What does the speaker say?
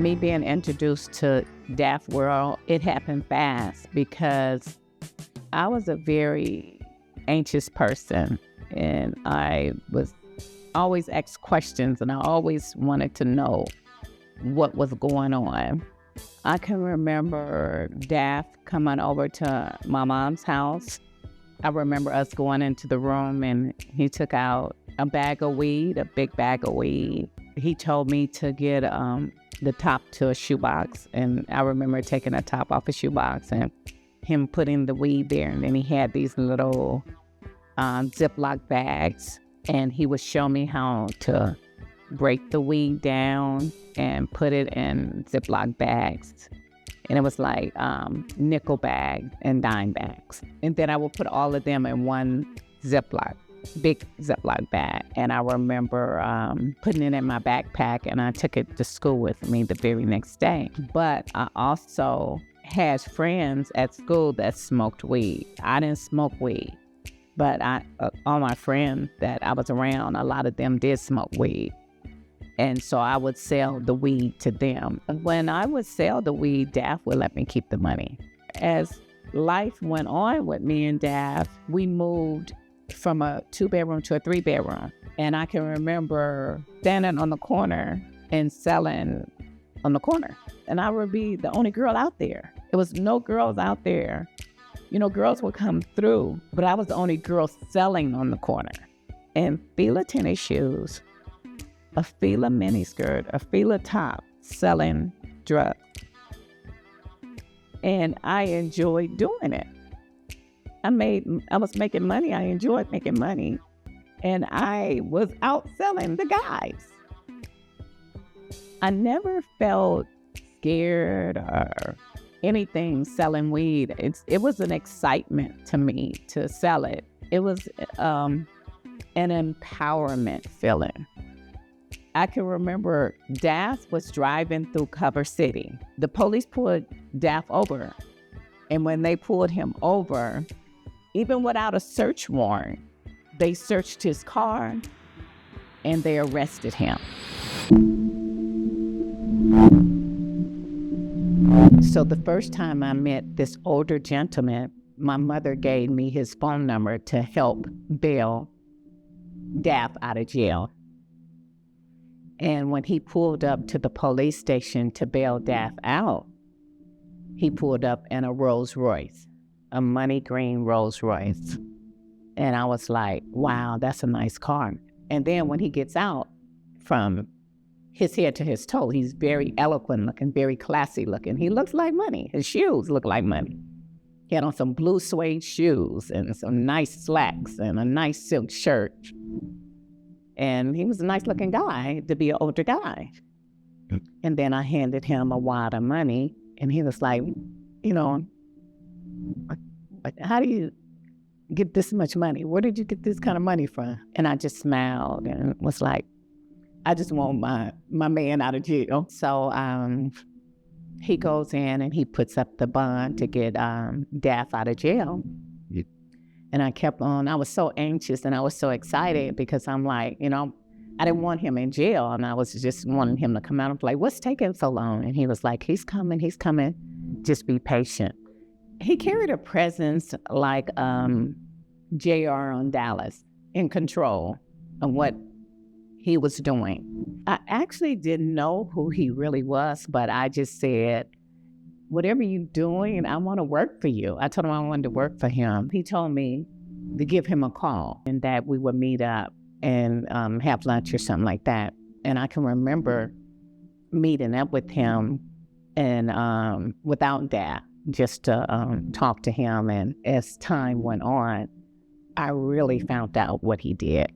Me being introduced to Daff world, it happened fast because I was a very anxious person and I was always asked questions and I always wanted to know what was going on. I can remember Daff coming over to my mom's house. I remember us going into the room and he took out a bag of weed, a big bag of weed. He told me to get the top to a shoebox, and I remember taking the top off a shoebox and him putting the weed there, and then he had these little Ziploc bags, and he would show me how to break the weed down and put it in Ziploc bags. And it was like nickel bag and dime bags. And then I would put all of them in one big Ziploc bag. And I remember putting it in my backpack, and I took it to school with me the very next day. But I also had friends at school that smoked weed. I didn't smoke weed, but all my friends that I was around, a lot of them did smoke weed. And so I would sell the weed to them. When I would sell the weed, Daff would let me keep the money. As life went on with me and Daff, we moved from a 2-bedroom to a 3-bedroom. And I can remember standing on the corner and selling on the corner. And I would be the only girl out there. There was no girls out there. You know, girls would come through, but I was the only girl selling on the corner. And Fila tennis shoes, a Fila miniskirt, a Fila top, selling drugs. And I enjoyed doing it. I was making money. I enjoyed making money. And I was out selling the guys. I never felt scared or anything selling weed. It was an excitement to me to sell it. It was an empowerment feeling. I can remember Daff was driving through Cover City. The police pulled Daff over. And when they pulled him over, even without a search warrant, they searched his car and they arrested him. So the first time I met this older gentleman, my mother gave me his phone number to help bail Daff out of jail. And when he pulled up to the police station to bail Daff out, he pulled up in a Rolls-Royce, a money green Rolls-Royce. And I was like, wow, that's a nice car. And then when he gets out, from his head to his toe, he's very eloquent looking, very classy looking. He looks like money. His shoes look like money. He had on some blue suede shoes and some nice slacks and a nice silk shirt. And he was a nice looking guy to be an older guy. And then I handed him a wad of money and he was like, you know, how do you get this much money? Where did you get this kind of money from? And I just smiled and was like, I just want my man out of jail. So he goes in and he puts up the bond to get Daff out of jail. Yeah. And I kept on. I was so anxious and I was so excited because I'm like, you know, I didn't want him in jail. And I was just wanting him to come out and like, what's taking so long? And he was like, he's coming. Just be patient. He carried a presence like JR on Dallas, in control of what he was doing. I actually didn't know who he really was, but I just said, whatever you're doing, I want to work for you. I told him I wanted to work for him. He told me to give him a call and that we would meet up and have lunch or something like that. And I can remember meeting up with him and without Daff, just to talk to him. And as time went on, I really found out what he did.